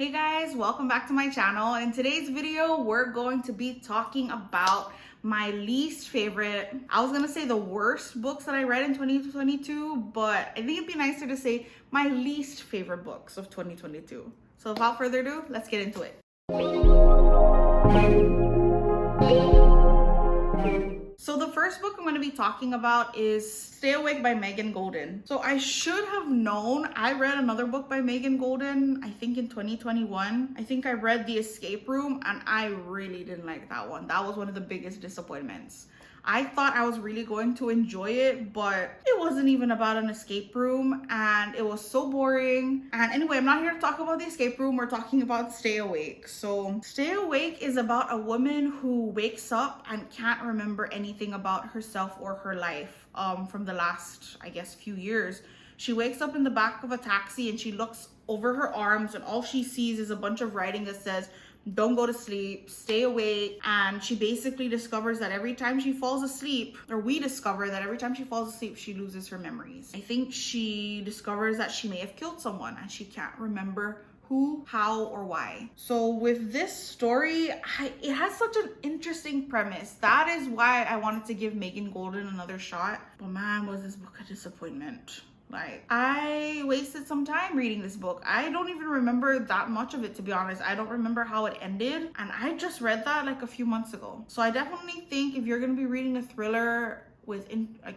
Hey guys, welcome back to my channel. In today's video, we're going to be talking about my least favorite, I was gonna say the worst books that I read in 2022, but I think it'd be nicer to say my least favorite books of 2022. So without further ado, let's get into it. So the first book I'm going to be talking about is Stay Awake by Megan Goldin. So I should have known. I read another book by Megan Goldin, I think in 2021. I think I read The Escape Room and I really didn't like that one. That was one of the biggest disappointments. I thought I was really going to enjoy it, but it wasn't even about an escape room and it was so boring. And anyway, I'm not here to talk about The Escape Room. We're talking about Stay Awake. So Stay Awake is about a woman who wakes up and can't remember anything about herself or her life from the last, I guess, few years. She wakes up in the back of a taxi and she looks over her arms and all she sees is a bunch of writing that says, "Don't go to sleep, stay awake." And she basically discovers that every time she falls asleep, or we discover that every time she falls asleep, she loses her memories. I think she discovers that she may have killed someone and she can't remember who, how, or why. So with this story, it has such an interesting premise. That is why I wanted to give Megan Goldin another shot. But man, was this book a disappointment. Like, I wasted some time reading this book. I don't even remember that much of it, to be honest. I don't remember how it ended. And I just read that like a few months ago. So I definitely think if you're going to be reading a thriller with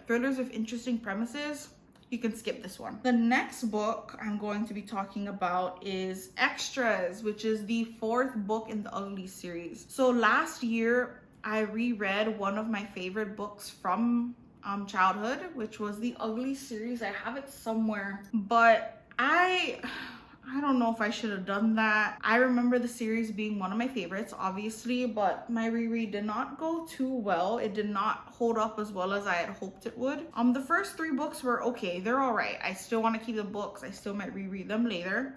thrillers with interesting premises, you can skip this one. The next book I'm going to be talking about is Extras, which is the fourth book in the Ugly series. So last year, I reread one of my favorite books from childhood, which was the Ugly series. I have it somewhere, but I don't know if I should have done that. I remember the series being one of my favorites, obviously, but my reread did not go too well. It did not hold up as well as I had hoped it would. The first three books were okay. They're all right. I still want to keep the books. I still might reread them later.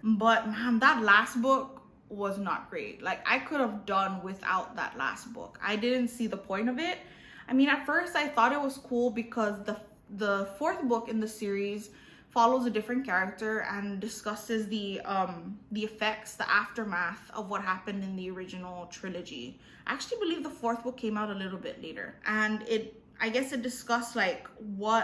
But man, that last book was not great. Like, I could have done without that last book. I didn't see the point of it. I mean, at first I thought it was cool because the fourth book in the series follows a different character and discusses the effects, the aftermath of what happened in the original trilogy. I actually believe the fourth book came out a little bit later, and I guess it discussed like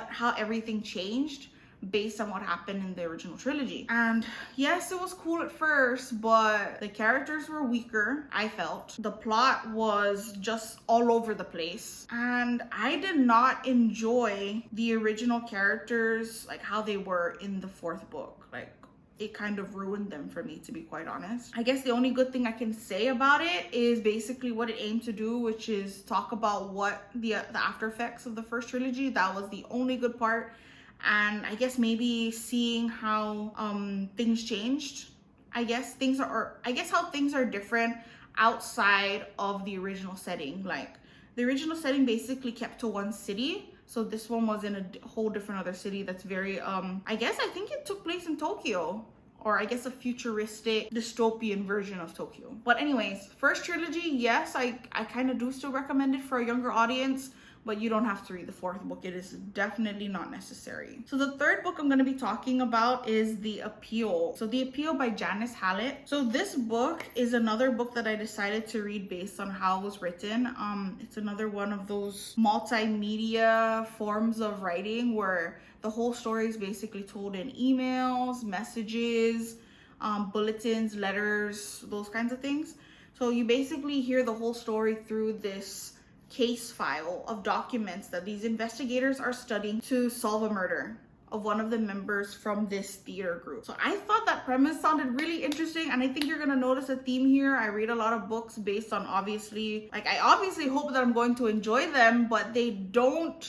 how everything changed based on what happened in the original trilogy. And yes, it was cool at first, but the characters were weaker, I felt. The plot was just all over the place. And I did not enjoy the original characters, like how they were in the fourth book. Like, it kind of ruined them for me, to be quite honest. I guess the only good thing I can say about it is basically what it aimed to do, which is talk about what the after effects of the first trilogy. That was the only good part. And I guess maybe seeing how things changed. I guess how things are different outside of the original setting. Like, the original setting basically kept to one city. So this one was in a whole different other city that's very, I think it took place in Tokyo. Or I guess a futuristic dystopian version of Tokyo. But anyways, first trilogy, yes, I kind of do still recommend it for a younger audience, but you don't have to read the fourth book. It is definitely not necessary. So the third book I'm going to be talking about is The Appeal. So The Appeal by Janice Hallett. So this book is another book that I decided to read based on how it was written. It's another one of those multimedia forms of writing where the whole story is basically told in emails, messages, bulletins, letters, those kinds of things. So you basically hear the whole story through this case file of documents that these investigators are studying to solve a murder of one of the members from this theater group. So I thought that premise sounded really interesting, and I think you're gonna notice a theme here. I read a lot of books based on I obviously hope that I'm going to enjoy them, but they don't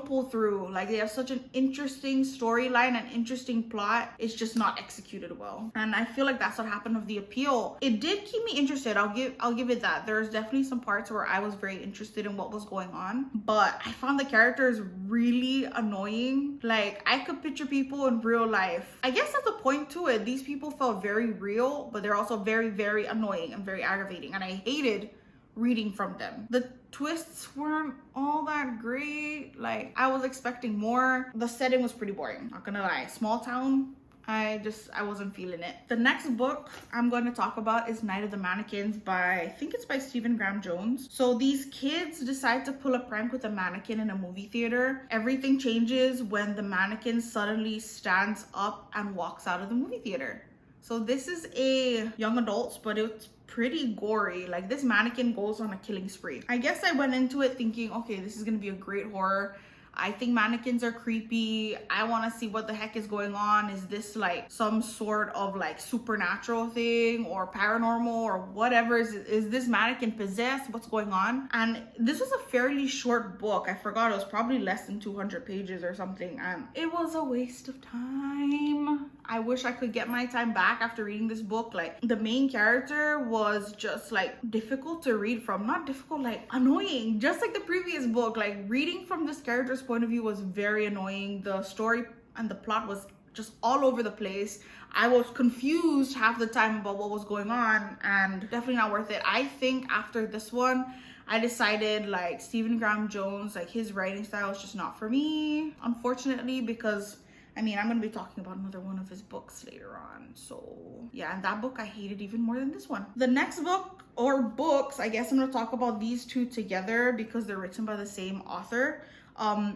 pull through. Like, they have such an interesting storyline and interesting plot. It's just not executed well. And I feel like that's what happened with The Appeal. It did keep me interested. I'll give it that. There's definitely some parts where I was very interested in what was going on, but I found the characters really annoying. Like, I could picture people in real life. I guess that's the point to it. These people felt very real, but they're also very, very annoying and very aggravating, and I hated reading from them. The twists weren't all that great. Like, I was expecting more. The setting was pretty boring, not gonna lie. Small town, I wasn't feeling it. The next book I'm going to talk about is Night of the Mannequins I think it's by Stephen Graham Jones. So these kids decide to pull a prank with a mannequin in a movie theater. Everything changes when the mannequin suddenly stands up and walks out of the movie theater. So this is a young adult, but it's pretty gory. Like, this mannequin goes on a killing spree. I guess I went into it thinking, okay, this is gonna be a great horror. I think mannequins are creepy. I want to see what the heck is going on. Is this like some sort of like supernatural thing or paranormal or whatever? Is this mannequin possessed? What's going on? And this was a fairly short book. I forgot, it was probably less than 200 pages or something. And it was a waste of time. I wish I could get my time back after reading this book. Like, the main character was just like difficult to read from. Not difficult, like annoying. Just like the previous book, like reading from this character's point of view was very annoying. The story and the plot was just all over the place. I was confused half the time about what was going on, and definitely not worth it. I think after this one, I decided like Stephen Graham Jones, like his writing style is just not for me, unfortunately, because I mean, I'm going to be talking about another one of his books later on. So yeah, and that book I hated even more than this one. The next book, or books, I guess I'm going to talk about these two together because they're written by the same author.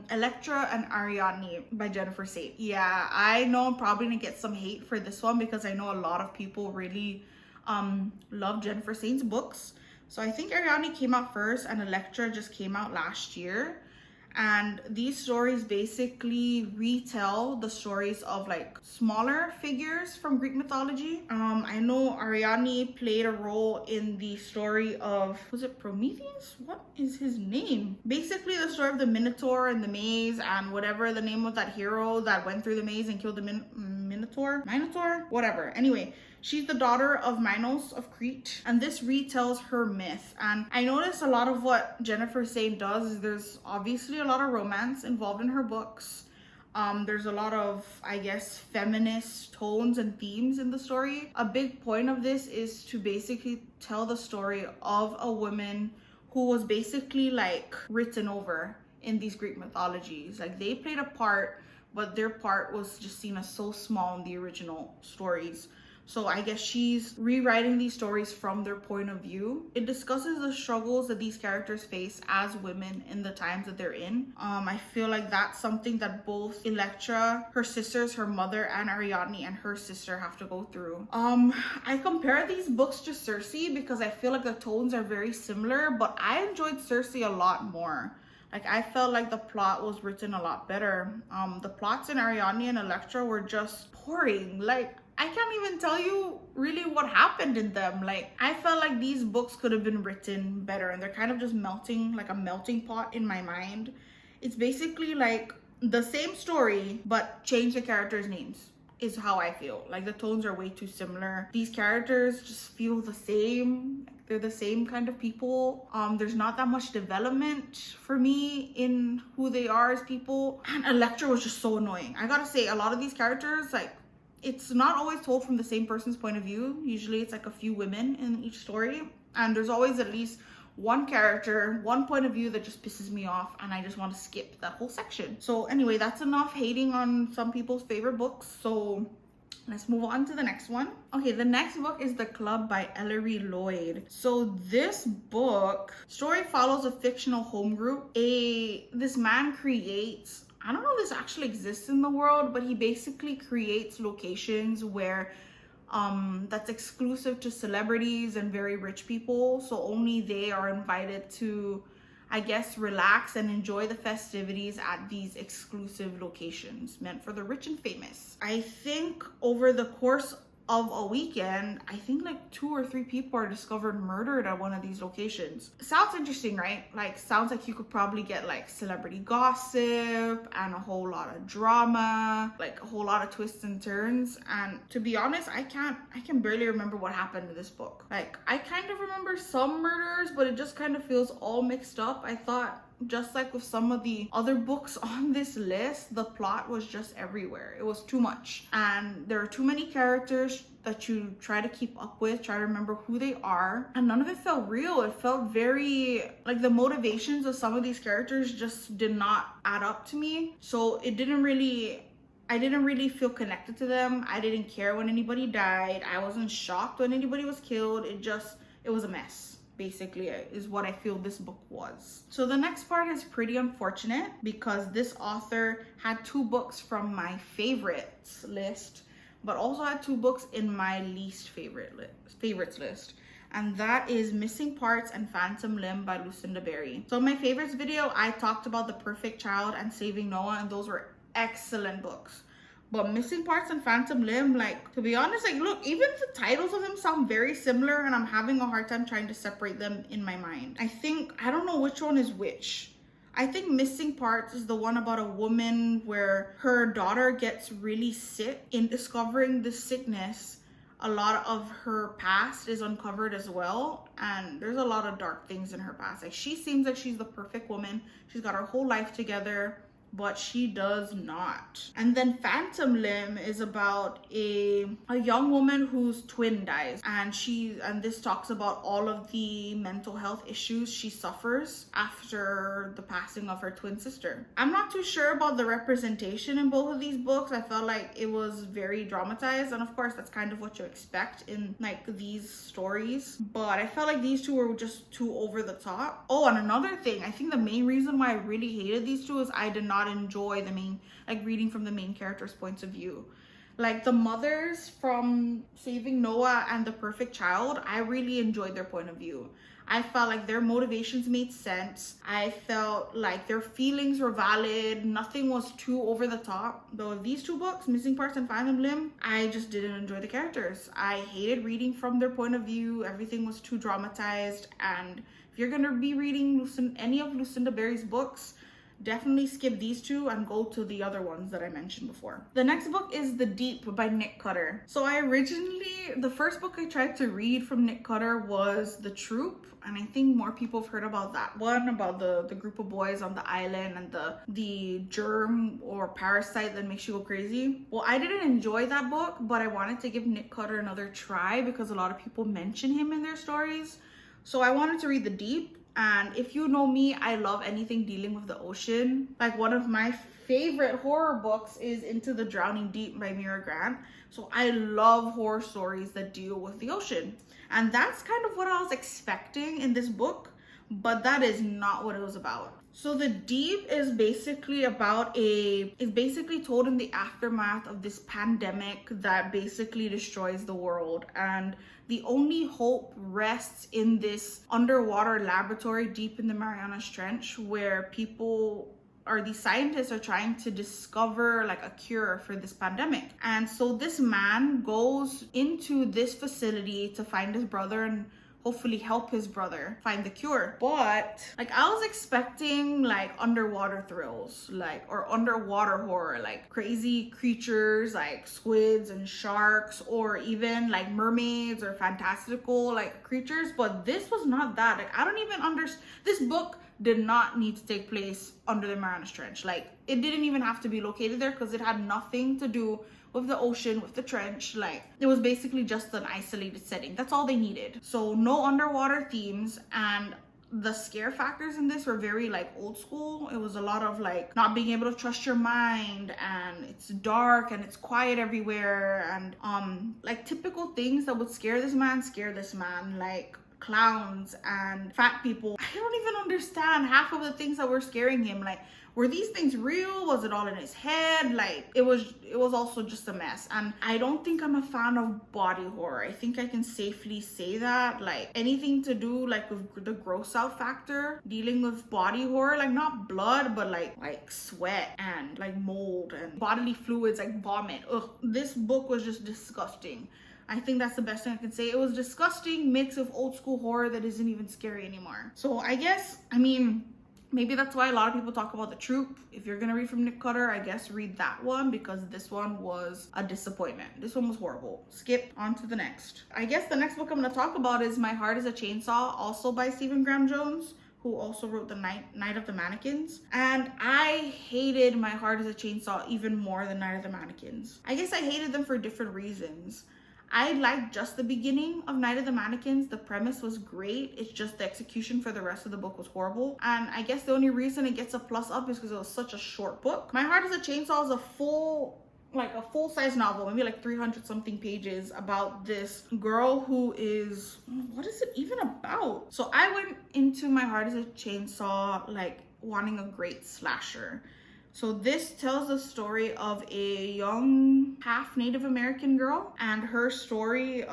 Elektra and Ariadne by Jennifer Saint. Yeah, I know I'm probably going to get some hate for this one because I know a lot of people really love Jennifer Saint's books. So I think Ariadne came out first and Elektra just came out last year. And these stories basically retell the stories of like smaller figures from Greek mythology. I know Ariadne played a role in the story of, was it Prometheus? What is his name? Basically the story of the Minotaur and the maze and whatever the name of that hero that went through the maze and killed the Minotaur? Whatever. Anyway, she's the daughter of Minos of Crete, and this retells her myth. And I noticed a lot of what Jennifer Saint does is there's obviously a lot of romance involved in her books. There's a lot of, I guess, feminist tones and themes in the story. A big point of this is to basically tell the story of a woman who was basically like written over in these Greek mythologies. Like, they played a part, but their part was just seen as so small in the original stories. So I guess she's rewriting these stories from their point of view. It discusses the struggles that these characters face as women in the times that they're in. I feel like that's something that both Elektra, her sisters, her mother, and Ariadne and her sister have to go through. I compare these books to Circe because I feel like the tones are very similar, but I enjoyed Circe a lot more. Like, I felt like the plot was written a lot better. The plots in Ariadne and Elektra were just boring. Like, I can't even tell you really what happened in them. Like, I felt like these books could have been written better, and they're kind of just melting, like a melting pot in my mind. It's basically like the same story, but change the characters' names is how I feel. Like, the tones are way too similar. These characters just feel the same. They're the same kind of people. There's not that much development for me in who they are as people. And Elektra was just so annoying. I gotta say, a lot of these characters, like, it's not always told from the same person's point of view. Usually it's like a few women in each story. And there's always at least one character, one point of view that just pisses me off, and I just want to skip that whole section. So anyway, that's enough hating on some people's favorite books. So let's move on to the next one. Okay, the next book is The Club by Ellery Lloyd. So this book, story follows a fictional home group. This man creates, I don't know if this actually exists in the world, but he basically creates locations where that's exclusive to celebrities and very rich people. So only they are invited to, I guess, relax and enjoy the festivities at these exclusive locations meant for the rich and famous. I think over the course of a weekend, I think like 2 or 3 people are discovered murdered at one of these locations. Sounds interesting, right? Like, sounds like you could probably get like celebrity gossip and a whole lot of drama, like a whole lot of twists and turns. And to be honest, I can barely remember what happened in this book. Like, I kind of remember some murders, but it just kind of feels all mixed up. I thought, just like with some of the other books on this list, the plot was just everywhere. It was too much. And there are too many characters that you try to keep up with, try to remember who they are. And none of it felt real. It felt very, like, the motivations of some of these characters just did not add up to me. So it didn't really I didn't really feel connected to them. I didn't care when anybody died. I wasn't shocked when anybody was killed. It was a mess, basically, is what I feel this book was. So the next part is pretty unfortunate because this author had 2 books from my favorites list, but also had 2 books in my least favorites list. And that is Missing Parts and Phantom Limb by Lucinda Berry. So in my favorites video, I talked about The Perfect Child and Saving Noah, and those were excellent books. But Missing Parts and Phantom Limb, like, to be honest, like, look, even the titles of them sound very similar, and I'm having a hard time trying to separate them in my mind. I don't know which one is which. I think Missing Parts is the one about a woman where her daughter gets really sick. In discovering this sickness, a lot of her past is uncovered as well, and there's a lot of dark things in her past. Like, she seems like she's the perfect woman. She's got her whole life together, but she does not. And then Phantom Limb is about a young woman whose twin dies, and this talks about all of the mental health issues she suffers after the passing of her twin sister. I'm not too sure about the representation in both of these books. I felt like it was very dramatized, and of course that's kind of what you expect in like these stories, but I felt like these 2 were just too over the top. Oh, and another thing, I think the main reason why I really hated these 2 is I did not enjoy reading from the main character's points of view. Like the mothers from Saving Noah and The Perfect Child, I really enjoyed their point of view. I felt like their motivations made sense. I felt like their feelings were valid. Nothing was too over the top. Though these 2 books, Missing Parts and Phantom Limb, I just didn't enjoy the characters. I hated reading from their point of view. Everything was too dramatized. And if you're gonna be reading any of Lucinda Berry's books, definitely skip these 2 and go to the other ones that I mentioned before. The next book is The Deep by Nick Cutter. So the first book I tried to read from Nick Cutter was The Troop, and I think more people have heard about that one, about the group of boys on the island and the germ or parasite that makes you go crazy. Well, I didn't enjoy that book, but I wanted to give Nick Cutter another try because a lot of people mention him in their stories. So I wanted to read The Deep. And if you know me, I love anything dealing with the ocean. Like, one of my favorite horror books is Into the Drowning Deep by Mira Grant. So I love horror stories that deal with the ocean. And that's kind of what I was expecting in this book, but that is not what it was about. So The Deep is basically told in the aftermath of this pandemic that basically destroys the world, and the only hope rests in this underwater laboratory deep in the Marianas Trench where these scientists are trying to discover like a cure for this pandemic. And so this man goes into this facility to find his brother and hopefully help his brother find the cure. But like, I was expecting like underwater thrills, like, or underwater horror, like crazy creatures like squids and sharks, or even like mermaids or fantastical like creatures. But this was not that. Like, I don't even understand. This book did not need to take place under the Marianas Trench. Like, it didn't even have to be located there because it had nothing to do with the ocean, with the trench. Like, it was basically just an isolated setting. That's all they needed. So no underwater themes, and the scare factors in this were very like old school. It was a lot of like not being able to trust your mind, and it's dark and it's quiet everywhere, and like typical things that would scare this man, like clowns and fat people. I don't even understand half of the things that were scaring him. Like, were these things real? Was it all in his head? Like, it was also just a mess. And I don't think I'm a fan of body horror. I think I can safely say that. Like, anything to do like with the gross out factor, dealing with body horror, like not blood, but like sweat and like mold and bodily fluids, like vomit. Ugh, this book was just disgusting. I think that's the best thing I can say. It was disgusting mix of old school horror that isn't even scary anymore. So maybe that's why a lot of people talk about The Troop. If you're gonna read from Nick Cutter, I guess read that one, because this one was a disappointment. This one was horrible. Skip on to the next. I guess the next book I'm gonna talk about is My Heart is a Chainsaw, also by Stephen Graham Jones, who also wrote the Night of the Mannequins. And I hated My Heart is a Chainsaw even more than Night of the Mannequins. I guess I hated them for different reasons. I liked just the beginning of Night of the Mannequins. The premise was great. It's just the execution for the rest of the book was horrible. And I guess the only reason it gets a plus up is because it was such a short book. My Heart is a Chainsaw is a full like a full-size novel, maybe like 300 something pages, about this girl who is, what is it even about? So I went into My Heart is a Chainsaw like wanting a great slasher. So this tells the story of a young half Native American girl, and her story,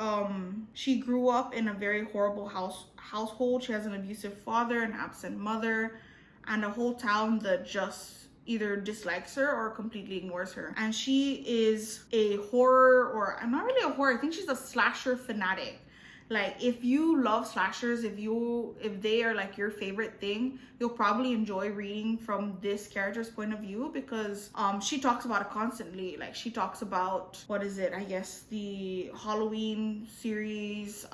she grew up in a very horrible household. She has an abusive father, an absent mother, and a whole town that just either dislikes her or completely ignores her. And she is a horror, or I'm not really a horror, I think she's a slasher fanatic. Like, if you love slashers, if they are like your favorite thing, you'll probably enjoy reading from this character's point of view, because she talks about it constantly. Like, she talks about, what is it, I guess the Halloween series,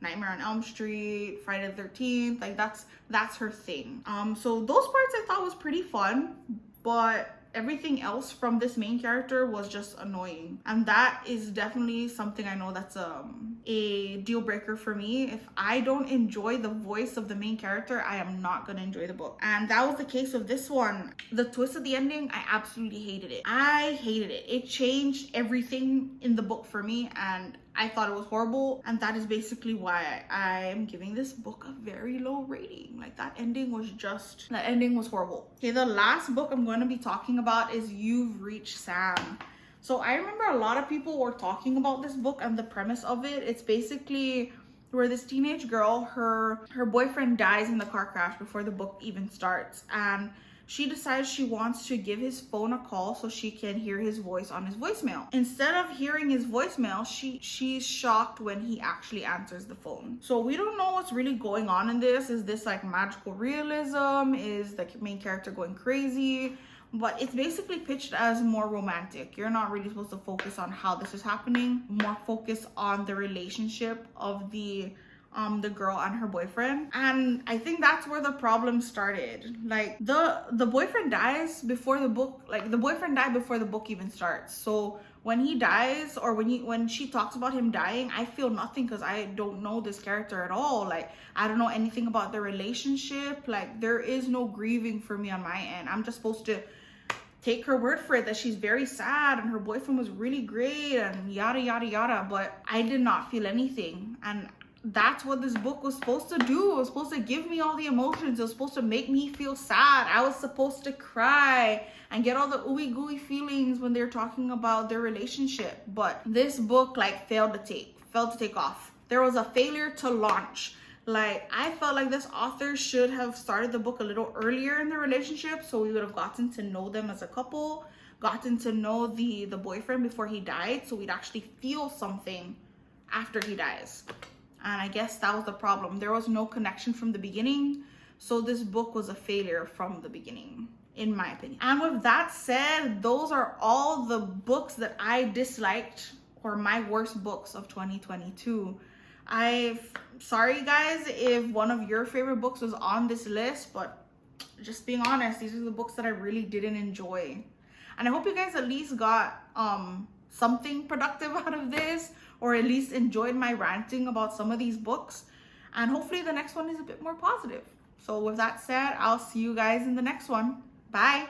Nightmare on Elm Street, Friday the 13th, like that's her thing. So those parts I thought was pretty fun, but everything else from this main character was just annoying, and that is definitely something I know that's a deal breaker for me. If I don't enjoy the voice of the main character, I am not gonna enjoy the book, and that was the case of this one. The twist at the ending, I absolutely hated it. I hated it. It changed everything in the book for me, and I thought it was horrible, and that is basically why I am giving this book a very low rating. Like, that ending was horrible. Okay, the last book I'm going to be talking about is You've Reached Sam. So I remember a lot of people were talking about this book and the premise of it. It's basically where this teenage girl, her boyfriend dies in the car crash before the book even starts, and she decides she wants to give his phone a call so she can hear his voice on his voicemail. Instead of hearing his voicemail, she's shocked when he actually answers the phone. So we don't know what's really going on in this. Is this like magical realism? Is the main character going crazy? But it's basically pitched as more romantic. You're not really supposed to focus on how this is happening, more focus on the relationship of the girl and her boyfriend. And I think that's where the problem started. Like, the boyfriend dies before the book, like the boyfriend died before the book even starts. So when he dies, or when she talks about him dying, I feel nothing, because I don't know this character at all. Like, I don't know anything about their relationship. Like, there is no grieving for me on my end. I'm just supposed to take her word for it that she's very sad and her boyfriend was really great and yada yada yada, but I did not feel anything. And that's what this book was supposed to do. It was supposed to give me all the emotions. It was supposed to make me feel sad. I was supposed to cry and get all the ooey gooey feelings when they're talking about their relationship. But this book like failed to take off. There was a failure to launch. Like, I felt like this author should have started the book a little earlier in the relationship, so we would have gotten to know them as a couple, gotten to know the boyfriend before he died, so we'd actually feel something after he dies. And I guess that was the problem. There was no connection from the beginning, so this book was a failure from the beginning, in my opinion. And with that said, those are all the books that I disliked, or my worst books of 2022. Sorry guys if one of your favorite books was on this list, but just being honest, these are the books that I really didn't enjoy. And I hope you guys at least got something productive out of this, or at least enjoyed my ranting about some of these books. And hopefully the next one is a bit more positive. So with that said, I'll see you guys in the next one. Bye.